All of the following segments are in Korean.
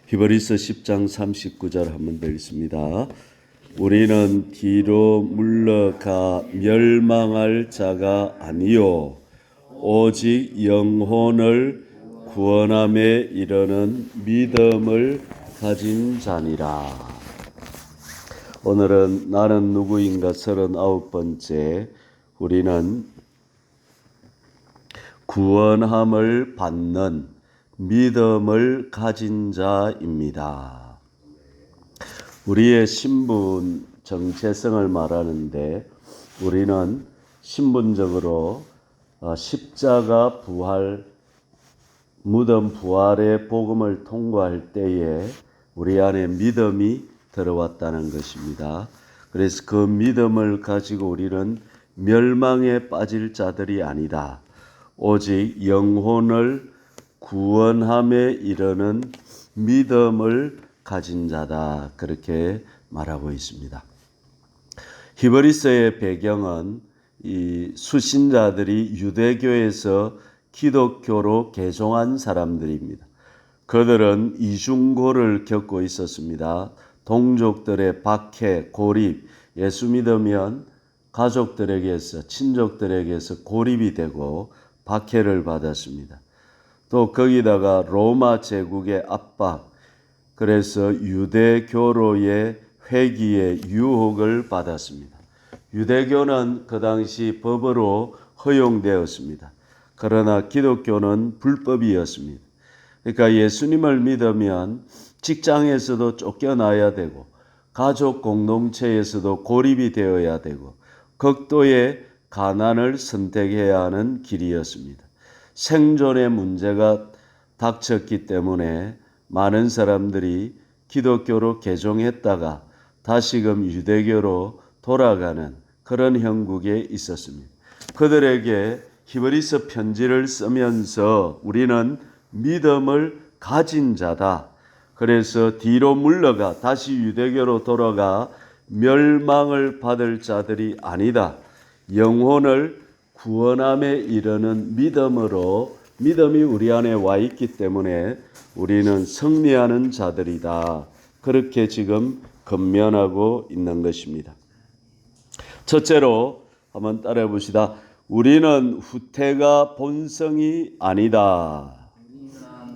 히브리서 10장 39절 한번 더 읽습니다. 우리는 뒤로 물러가 멸망할 자가 아니요 오직 영혼을 구원함에 이르는 믿음을 가진 자니라. 오늘은 나는 누구인가 39번째, 우리는 구원함을 받는 믿음을 가진 자입니다. 우리의 신분 정체성을 말하는데, 우리는 신분적으로 십자가 부활, 무덤 부활의 복음을 통과할 때에 우리 안에 믿음이 들어왔다는 것입니다. 그래서 그 믿음을 가지고 우리는 멸망에 빠질 자들이 아니다. 오직 영혼을 구원함에 이르는 믿음을 가진 자다. 그렇게 말하고 있습니다. 히브리서의 배경은 이 수신자들이 유대교에서 기독교로 개종한 사람들입니다. 그들은 이중고를 겪고 있었습니다. 동족들의 박해, 고립, 예수 믿으면 가족들에게서, 친족들에게서 고립이 되고 박해를 받았습니다. 또 거기다가 로마 제국의 압박, 그래서 유대교로의 회귀의 유혹을 받았습니다. 유대교는 그 당시 법으로 허용되었습니다. 그러나 기독교는 불법이었습니다. 그러니까 예수님을 믿으면 직장에서도 쫓겨나야 되고, 가족 공동체에서도 고립이 되어야 되고, 극도의 가난을 선택해야 하는 길이었습니다. 생존의 문제가 닥쳤기 때문에 많은 사람들이 기독교로 개종했다가 다시금 유대교로 돌아가는 그런 형국에 있었습니다. 그들에게 히브리서 편지를 쓰면서 우리는 믿음을 가진 자다. 그래서 뒤로 물러가 다시 유대교로 돌아가 멸망을 받을 자들이 아니다. 영혼을 구원함에 이르는 믿음으로, 믿음이 우리 안에 와 있기 때문에 우리는 승리하는 자들이다. 그렇게 지금 권면하고 있는 것입니다. 첫째로 한번 따라해 봅시다. 우리는 후퇴가 본성이 아니다. 우리는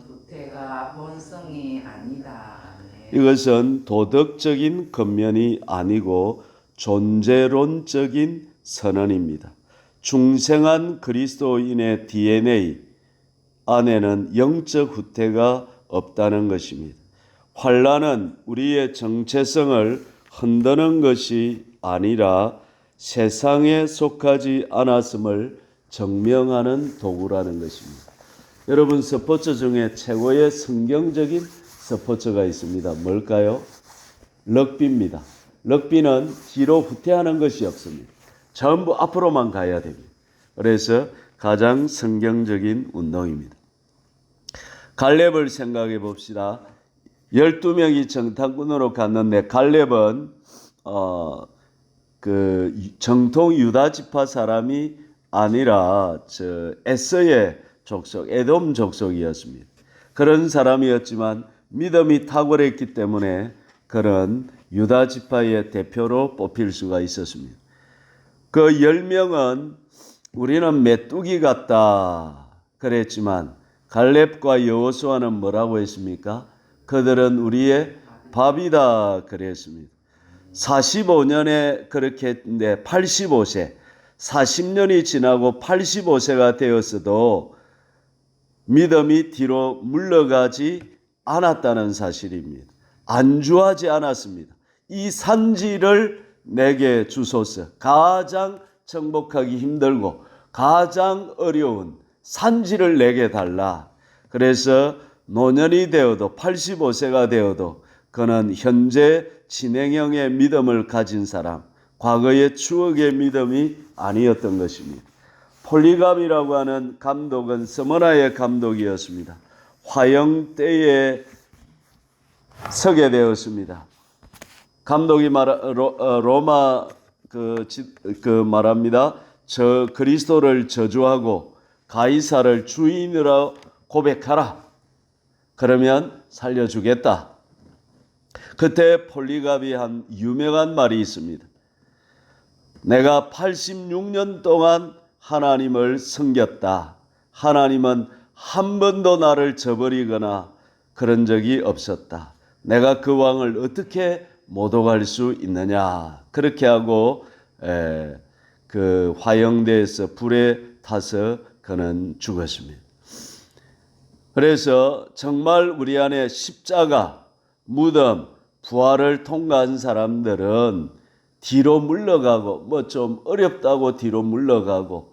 후퇴가 본성이 아니다. 이것은 도덕적인 권면이 아니고 존재론적인 선언입니다. 중생한 그리스도인의 DNA 안에는 영적 후퇴가 없다는 것입니다. 환난은 우리의 정체성을 흔드는 것이 아니라 세상에 속하지 않았음을 증명하는 도구라는 것입니다. 여러분, 스포츠 중에 최고의 성경적인 스포츠가 있습니다. 뭘까요? 럭비입니다. 럭비는 뒤로 후퇴하는 것이 없습니다. 전부 앞으로만 가야 됩니다. 그래서 가장 성경적인 운동입니다. 갈렙을 생각해 봅시다. 12명이 정탐꾼으로 갔는데 갈렙은 정통 유다 지파 사람이 아니라 에서의 족속, 에돔 족속이었습니다. 그런 사람이었지만 믿음이 탁월했기 때문에 그런 유다 지파의 대표로 뽑힐 수가 있었습니다. 그 10명은 우리는 메뚜기 같다 그랬지만 갈렙과 여호수아는 뭐라고 했습니까? 그들은 우리의 밥이다 그랬습니다. 45년에 그렇게 했는데 85세, 40년이 지나고 85세가 되었어도 믿음이 뒤로 물러가지 않았다는 사실입니다. 안주하지 않았습니다. 이 산지를 내게 주소서. 가장 정복하기 힘들고 가장 어려운 산지를 내게 달라. 그래서 노년이 되어도 85세가 되어도 그는 현재 진행형의 믿음을 가진 사람, 과거의 추억의 믿음이 아니었던 것입니다. 폴리감이라고 하는 감독은 스머나의 감독이었습니다. 화형 때에 서게 되었습니다. 감독이 로마 말합니다. 저 그리스도를 저주하고 가이사를 주인으로 고백하라. 그러면 살려주겠다. 그때 폴리갑이 한 유명한 말이 있습니다. 내가 86년 동안 하나님을 섬겼다. 하나님은 한 번도 나를 저버리거나 그런 적이 없었다. 내가 그 왕을 어떻게 모독할 수 있느냐. 그렇게 하고 그 화형대에서 불에 타서 그는 죽었습니다. 그래서 정말 우리 안에 십자가, 무덤, 부활을 통과한 사람들은 뒤로 물러가고 뭐 좀 어렵다고 뒤로 물러가고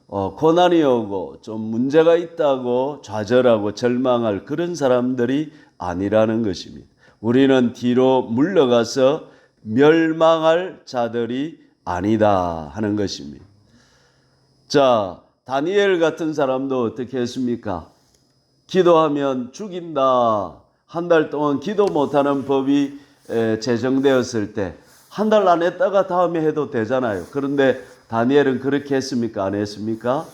고난이 오고 좀 문제가 있다고 좌절하고 절망할 그런 사람들이 아니라는 것입니다. 우리는 뒤로 물러가서 멸망할 자들이 아니다 하는 것입니다. 자, 다니엘 같은 사람도 어떻게 했습니까? 기도하면 죽인다. 한 달 동안 기도 못하는 법이 제정되었을 때 한 달 안 했다가 다음에 해도 되잖아요. 그런데 다니엘은 그렇게 했습니까? 안 했습니까?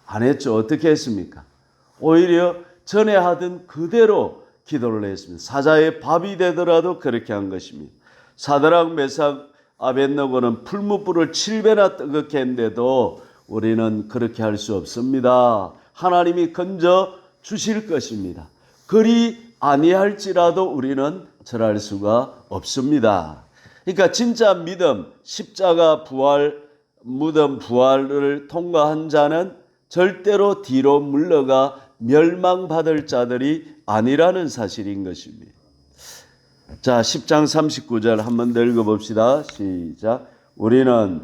안 했죠. 어떻게 했습니까? 오히려 전에 하던 그대로 기도를 했습니다. 사자의 밥이 되더라도 그렇게 한 것입니다. 사드락, 메삭, 아벳느고는 풀무불을 7배나 뜨겁게 했는데도 우리는 그렇게 할 수 없습니다. 하나님이 건져 주실 것입니다. 그리 아니할지라도 우리는 절할 수가 없습니다. 그러니까 진짜 믿음, 십자가 부활, 무덤 부활을 통과한 자는 절대로 뒤로 물러가 멸망받을 자들이 아니라는 사실인 것입니다. 자, 10장 39절 한번 더 읽어봅시다. 시작. 우리는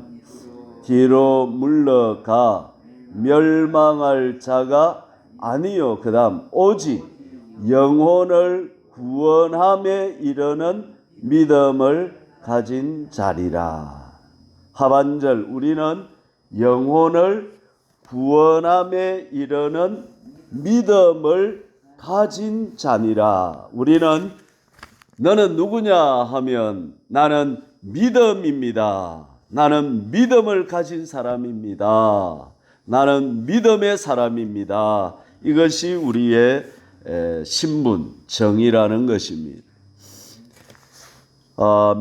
뒤로 물러가 멸망할 자가 아니요. 그 다음 오직 영혼을 구원함에 이르는 믿음을 가진 자리라. 하반절 우리는 영혼을 구원함에 이르는 믿음을 가진 자니라. 우리는 너는 누구냐 하면 나는 믿음입니다. 나는 믿음을 가진 사람입니다. 나는 믿음의 사람입니다. 이것이 우리의 신분, 정의라는 것입니다.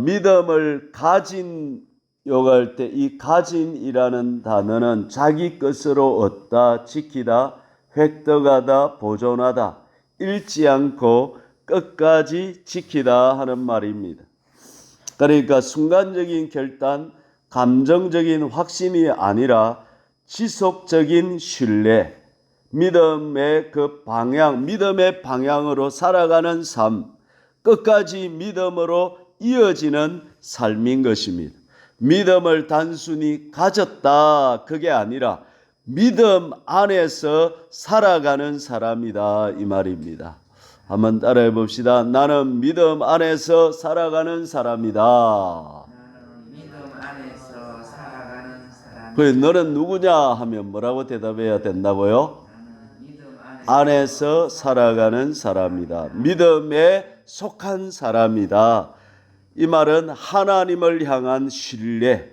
믿음을 가진 요구할 때 이 가진이라는 단어는 자기 것으로 얻다, 지키다, 획득하다, 보존하다, 잃지 않고 끝까지 지키다 하는 말입니다. 그러니까 순간적인 결단, 감정적인 확신이 아니라 지속적인 신뢰, 믿음의 그 방향, 믿음의 방향으로 살아가는 삶, 끝까지 믿음으로 이어지는 삶인 것입니다. 믿음을 단순히 가졌다 그게 아니라 믿음 안에서 살아가는 사람이다 이 말입니다. 한번 따라해 봅시다. 나는 믿음 안에서 살아가는 사람이다. 나는 믿음 안에서 살아가는 사람이다. 너는 누구냐 하면 뭐라고 대답해야 된다고요? 나는 믿음 안에서 살아가는 사람이다. 믿음에 속한 사람이다. 이 말은 하나님을 향한 신뢰,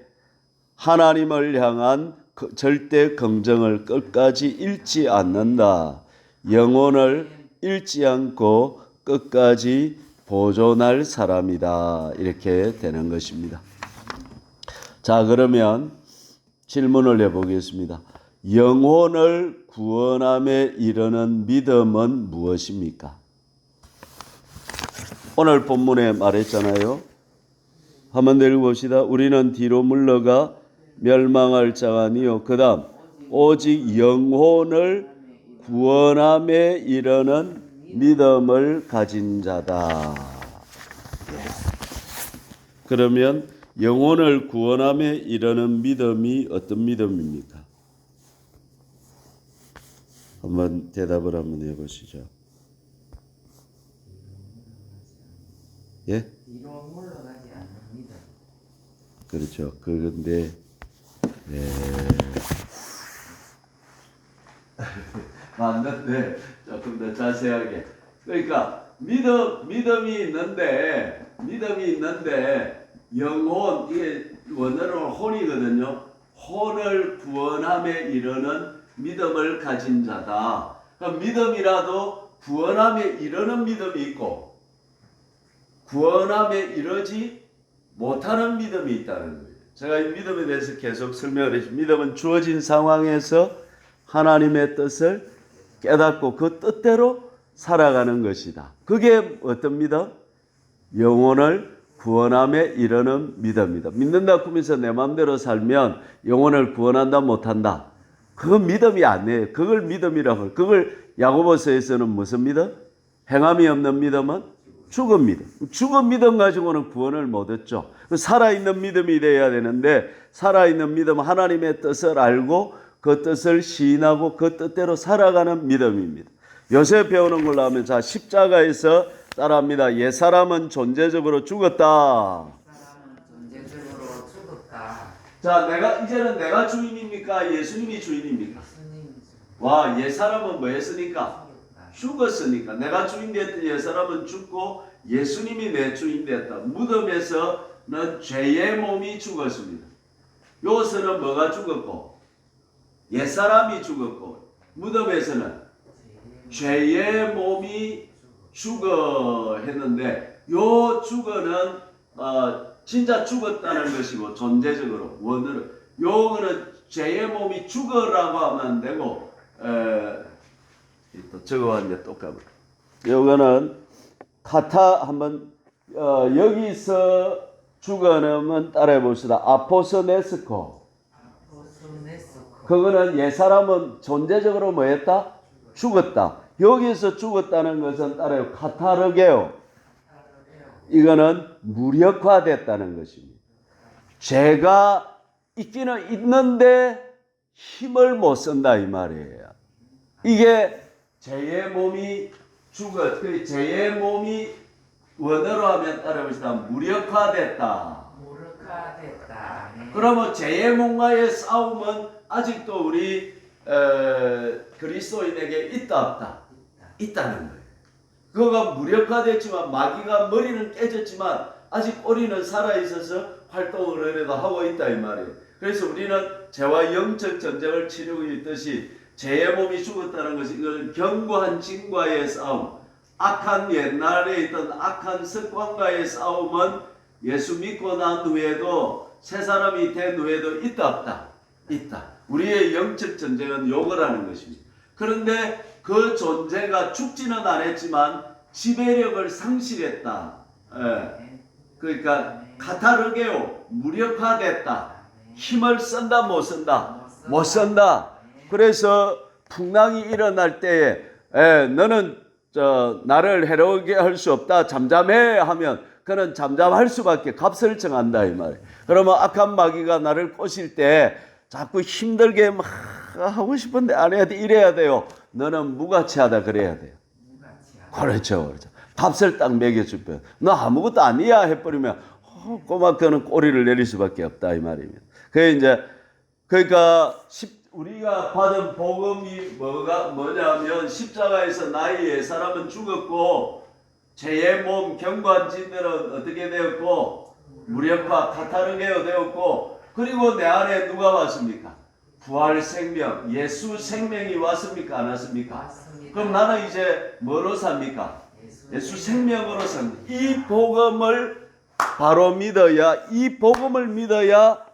하나님을 향한 절대 긍정을 끝까지 잃지 않는다. 영혼을 잃지 않고 끝까지 보존할 사람이다. 이렇게 되는 것입니다. 자, 그러면 질문을 해보겠습니다. 영혼을 구원함에 이르는 믿음은 무엇입니까? 오늘 본문에 말했잖아요. 한번 더 읽어봅시다. 우리는 뒤로 물러가 멸망할 자가 아니요. 그 다음 오직 영혼을 구원함에 이르는 믿음을 가진 자다. 그러면 영혼을 구원함에 이르는 믿음이 어떤 믿음입니까? 한번 대답을 한번 해보시죠. 예? 뒤로 물러가지 않습니다. 그렇죠. 그런데 맞는데 조금 더 자세하게. 그러니까 믿음이 있는데 영혼 이게 원어로 혼이거든요. 혼을 구원함에 이르는 믿음을 가진 자다. 그럼 믿음이라도 구원함에 이르는 믿음이 있고 구원함에 이르지 못하는 믿음이 있다는 거예요. 제가 이 믿음에 대해서 계속 설명을 했죠. 믿음은 주어진 상황에서 하나님의 뜻을 깨닫고 그 뜻대로 살아가는 것이다. 그게 어떤 믿음? 영혼을 구원함에 이르는 믿음이다. 믿는다 하면서 내 마음대로 살면 영혼을 구원한다 못한다. 그건 믿음이 아니에요. 그걸 믿음이라고 해요. 그걸 야고보서에서는 무슨 믿음? 행함이 없는 믿음은 죽은 믿음. 죽은 믿음 가지고는 구원을 못 얻죠. 살아있는 믿음이 돼야 되는데 살아있는 믿음은 하나님의 뜻을 알고 그 뜻을 시인하고 그 뜻대로 살아가는 믿음입니다. 요새 배우는 걸로 하면 자 십자가에서 따라합니다. 옛사람은 존재적으로 죽었다. 사람은 존재적으로 죽었다. 자, 이제는 내가 주인입니까? 예수님이 주인입니까? 예수님 와, 옛사람은 뭐 했으니까? 죽었다. 죽었으니까. 내가 주인 됐던 옛사람은 죽고 예수님이 내 주인 됐다. 무덤에서는 죄의 몸이 죽었습니다. 요새는 뭐가 죽었고? 옛사람이 죽었고 무덤에서는 죄의 몸이 죽어 했는데 요 죽어는 진짜 죽었다는 것이고 존재적으로 원어로 요거는 죄의 몸이 죽어라고 하면 안 되고 또 저거와 이제 똑같아요. 요거는 카타 한번 여기서 죽어는 따라해 봅시다. 아포스네스코. 그거는 옛사람은 존재적으로 뭐했다? 죽었다. 여기서 죽었다는 것은 따라요. 카타르게오. 이거는 무력화됐다는 것입니다. 죄가 있기는 있는데 힘을 못 쓴다 이 말이에요. 이게 죄의 몸이 그 죄의 몸이 원어로 하면 따라봅시다. 무력화됐다. 무력화됐다. 네. 그러면 죄의 몸과의 싸움은 아직도 우리 그리스도인에게 있다 없다? 있다는 거예요. 그거가 무력화됐지만 마귀가 머리는 깨졌지만 아직 꼬리는 살아있어서 활동을 그래도 하고 있다 이 말이에요. 그래서 우리는 죄와 영적 전쟁을 치르고 있듯이 죄의 몸이 죽었다는 것이 이건 견고한 진과의 싸움, 악한 옛날에 있던 악한 습관과의 싸움은 예수 믿고 난 후에도 새 사람이 된 후에도 있다 없다? 있다. 우리의 영적 전쟁은 요거라는 것입니다. 그런데 그 존재가 죽지는 않았지만 지배력을 상실했다. 그러니까 카타르게오 무력화됐다. 힘을 쓴다 못 쓴다? 못 쓴다. 그래서 풍랑이 일어날 때에 너는 나를 해로우게 할 수 없다. 잠잠해 하면 그는 잠잠할 수밖에 값을 정한다 이 말이에요. 그러면 악한 마귀가 나를 꼬실 때 자꾸 힘들게 막 하고 싶은데 안 해야 돼. 이래야 돼요. 너는 무가치하다 그래야 돼요. 그렇죠. 그렇죠. 값을 딱 매겨줄 거예요. 너 아무것도 아니야 해버리면 꼬마크는 꼬리를 내릴 수밖에 없다 이 말입니다. 그러니까 우리가 받은 복음이 뭐냐면 십자가에서 나의 옛사람은 죽었고 죄의 몸 견고한 진들은 어떻게 되었고 무력화 카타르게오 되었고 그리고 내 안에 누가 왔습니까? 부활 생명 예수 생명이 왔습니까? 안 왔습니까? 왔습니다. 그럼 나는 이제 뭐로 삽니까? 예수 생명으로 삽니다. 이 복음을 바로 믿어야 이 복음을 믿어야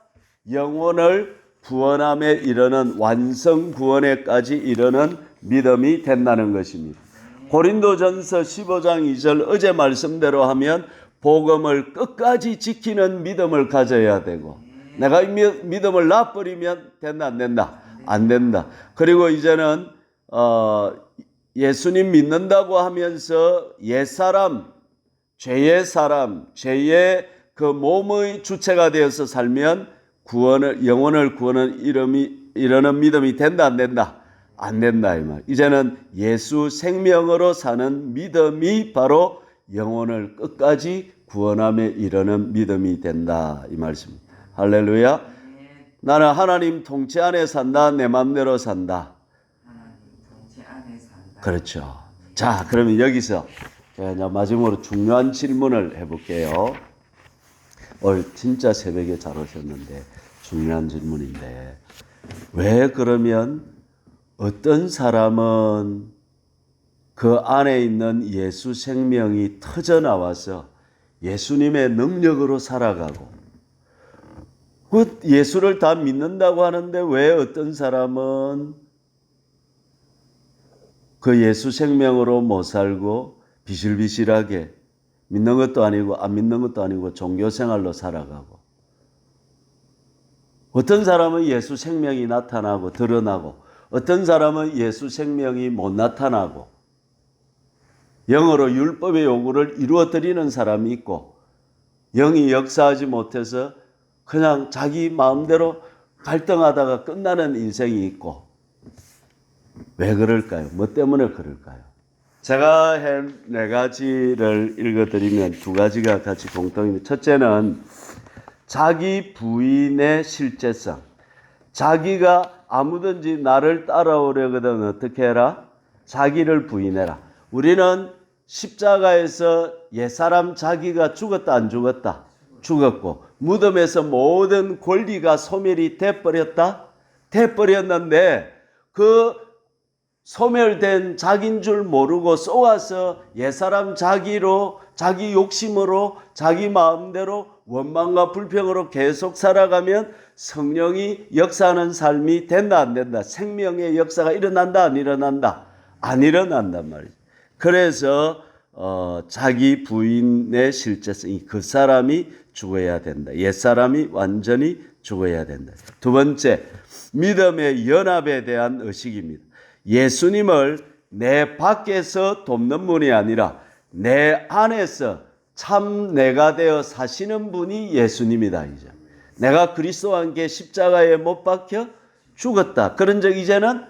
영혼을 구원함에 이르는 완성 구원에까지 이르는 믿음이 된다는 것입니다. 고린도전서 15장 2절 어제 말씀대로 하면 복음을 끝까지 지키는 믿음을 가져야 되고 내가 이 믿음을 놔버리면 된다 안 된다? 안 된다. 그리고 이제는 예수님 믿는다고 하면서 옛사람, 죄의 그 몸의 주체가 되어서 살면 영혼을 구원은 이러는 믿음이 된다 안 된다? 안 된다 이 말. 이제는 예수 생명으로 사는 믿음이 바로 영혼을 끝까지 구원함에 이르는 믿음이 된다 이 말씀입니다. 할렐루야. 나는 하나님 통치 안에 산다. 내 맘대로 산다. 하나님 통치 안에 산다. 그렇죠. 자, 그러면 여기서 제가 마지막으로 중요한 질문을 해볼게요. 오늘 진짜 새벽에 잘 오셨는데 중요한 질문인데 왜 그러면 어떤 사람은 그 안에 있는 예수 생명이 터져 나와서 예수님의 능력으로 살아가고, 그 예수를 다 믿는다고 하는데 왜 어떤 사람은 그 예수 생명으로 못 살고 비실비실하게 믿는 것도 아니고 안 믿는 것도 아니고 종교 생활로 살아가고, 어떤 사람은 예수 생명이 나타나고 드러나고, 어떤 사람은 예수 생명이 못 나타나고 영으로 율법의 요구를 이루어드리는 사람이 있고, 영이 역사하지 못해서 그냥 자기 마음대로 갈등하다가 끝나는 인생이 있고. 왜 그럴까요? 뭐 때문에 그럴까요? 제가 한 4가지를 읽어드리면 2가지가 같이 공통입니다. 첫째는 자기 부인의 실제성. 자기가 아무든지 나를 따라오려거든 어떻게 해라? 자기를 부인해라. 우리는 십자가에서 옛사람 자기가 죽었다 안 죽었다? 죽었고, 무덤에서 모든 권리가 소멸이 돼버렸다? 돼버렸는데 그 소멸된 자기인 줄 모르고 쏘아서 옛사람 자기로, 자기 욕심으로, 자기 마음대로 원망과 불평으로 계속 살아가면 성령이 역사하는 삶이 된다 안 된다? 생명의 역사가 일어난다 안 일어난다? 안 일어난단 말이죠. 그래서 자기 부인의 실제성이, 그 사람이 죽어야 된다. 옛사람이 완전히 죽어야 된다. 2번째, 믿음의 연합에 대한 의식입니다. 예수님을 내 밖에서 돕는 분이 아니라 내 안에서 참 내가 되어 사시는 분이 예수님이다. 이제 내가 그리스도와 함께 십자가에 못 박혀 죽었다. 그런 적 이제는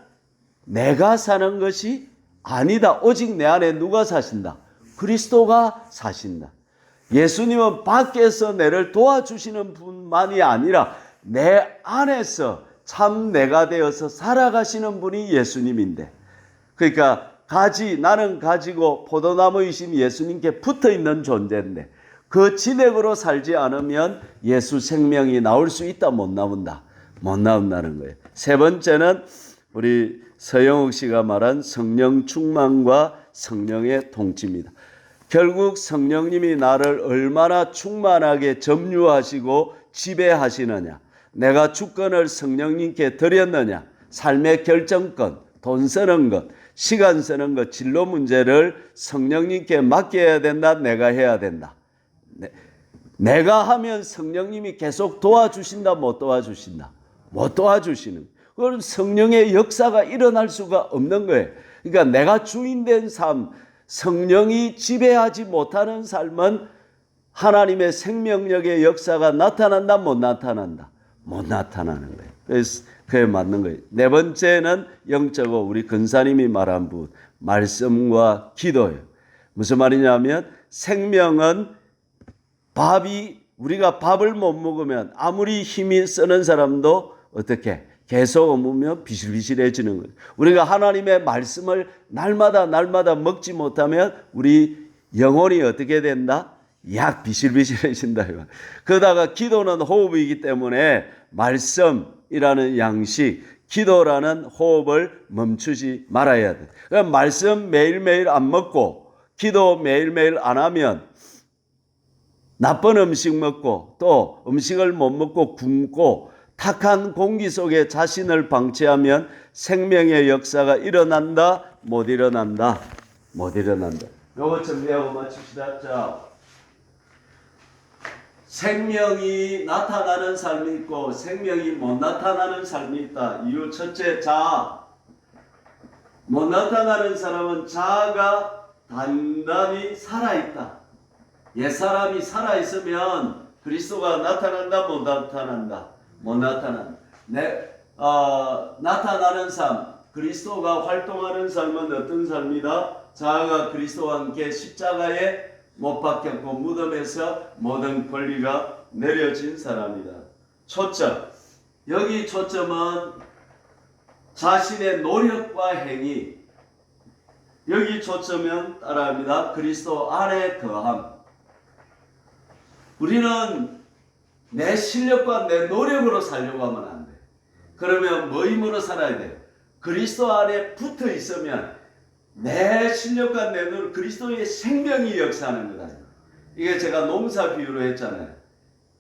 내가 사는 것이 아니다. 오직 내 안에 누가 사신다? 그리스도가 사신다. 예수님은 밖에서 내를 도와주시는 분만이 아니라 내 안에서 참 내가 되어서 살아가시는 분이 예수님인데, 그러니까 나는 가지고 포도나무이신 예수님께 붙어있는 존재인데 그 진액으로 살지 않으면 예수 생명이 나올 수 있다 못 나온다? 못 나온다는 거예요. 3번째는 우리 서영욱 씨가 말한 성령 충만과 성령의 통치입니다. 결국 성령님이 나를 얼마나 충만하게 점유하시고 지배하시느냐, 내가 주권을 성령님께 드렸느냐, 삶의 결정권, 돈 쓰는 것, 시간 쓰는 것, 진로 문제를 성령님께 맡겨야 된다, 내가 해야 된다. 내가 하면 성령님이 계속 도와주신다, 못 도와주신다? 못 도와주시는. 그럼 성령의 역사가 일어날 수가 없는 거예요. 그러니까 내가 주인된 삶, 성령이 지배하지 못하는 삶은 하나님의 생명력의 역사가 나타난다, 못 나타난다? 못 나타나는 거예요. 그래서 그에 맞는 거예요. 4번째는 영적으로 우리 근사님이 말한 부분, 말씀과 기도예요. 무슨 말이냐면 생명은 우리가 밥을 못 먹으면 아무리 힘이 쓰는 사람도 어떻게 계속 먹으면 비실비실해지는 거예요. 우리가 하나님의 말씀을 날마다 먹지 못하면 우리 영혼이 어떻게 된다? 약 비실비실해진다. 그러다가 기도는 호흡이기 때문에 말씀이라는 양식, 기도라는 호흡을 멈추지 말아야 돼. 그러니까 말씀 매일매일 안 먹고 기도 매일매일 안 하면 나쁜 음식 먹고 또 음식을 못 먹고 굶고 탁한 공기 속에 자신을 방치하면 생명의 역사가 일어난다, 못 일어난다? 못 일어난다. 요거 정리하고 마칩시다. 자, 생명이 나타나는 삶이 있고 생명이 못 나타나는 삶이 있다. 이유 첫째, 자아. 못 나타나는 사람은 자아가 단단히 살아있다. 옛사람이 살아있으면 그리스도가 나타난다, 못 나타난다? 못 나타난다. 나타나는 삶, 그리스도가 활동하는 삶은 어떤 삶이다? 자아가 그리스도와 함께 십자가에 못 박혔고 무덤에서 모든 권리가 내려진 사람이다. 초점, 여기 초점은 자신의 노력과 행위, 여기 초점은 따라합니다. 그리스도 안에 거함. 우리는 내 실력과 내 노력으로 살려고 하면 안 돼. 그러면 뭐 힘으로 살아야 돼요? 그리스도 안에 붙어 있으면 내 실력과 내 눈 그리스도의 생명이 역사하는 거다. 이게 제가 농사 비유로 했잖아요.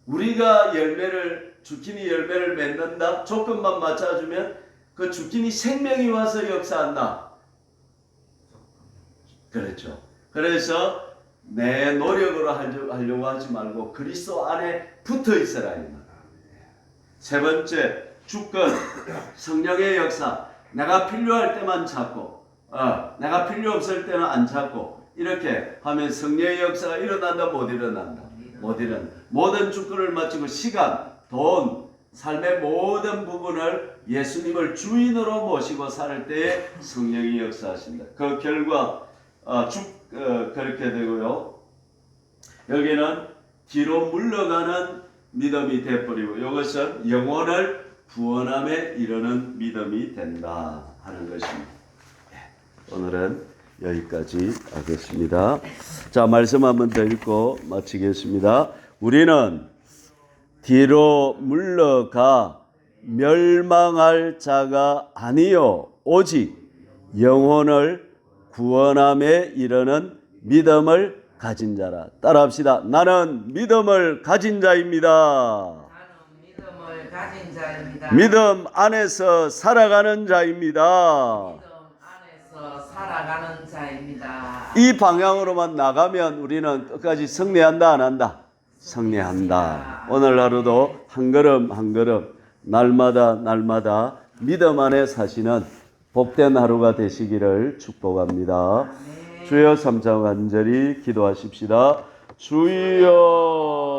우리가 주키니 열매를 맺는다. 조건만 맞춰주면 그 주키니 생명이 와서 역사한다. 그렇죠. 그래서 내 노력으로 하려고 하지 말고 그리스도 안에 붙어 있어라. 세 번째 주권, 성령의 역사. 내가 필요할 때만 찾고, 내가 필요 없을 때는 안 찾고, 이렇게 하면 성령의 역사가 일어난다, 못 일어난다? 못 일어난다. 모든 주권을 마치고 시간, 돈, 삶의 모든 부분을 예수님을 주인으로 모시고 살 때에 성령이 역사하신다. 그 결과 그렇게 되고요. 여기는 뒤로 물러가는 믿음이 되어버리고 이것은 영혼을 구원함에 이르는 믿음이 된다 하는 것입니다. 오늘은 여기까지 하겠습니다. 자, 말씀 한번 더 읽고 마치겠습니다. 우리는 뒤로 물러가 멸망할 자가 아니요 오직 영혼을 구원함에 이르는 믿음을 가진 자라. 따라합시다. 나는 믿음을 가진 자입니다. 나는 믿음을 가진 자입니다. 믿음 안에서 살아가는 자입니다. 믿음 안에서 살아가는 자입니다. 이 방향으로만 나가면 우리는 끝까지 승리한다, 안 한다? 승리한다. 오늘 하루도 한 걸음 한 걸음 날마다 믿음 안에 사시는 복된 하루가 되시기를 축복합니다. 주여 3장 간절히 기도하십시다. 주여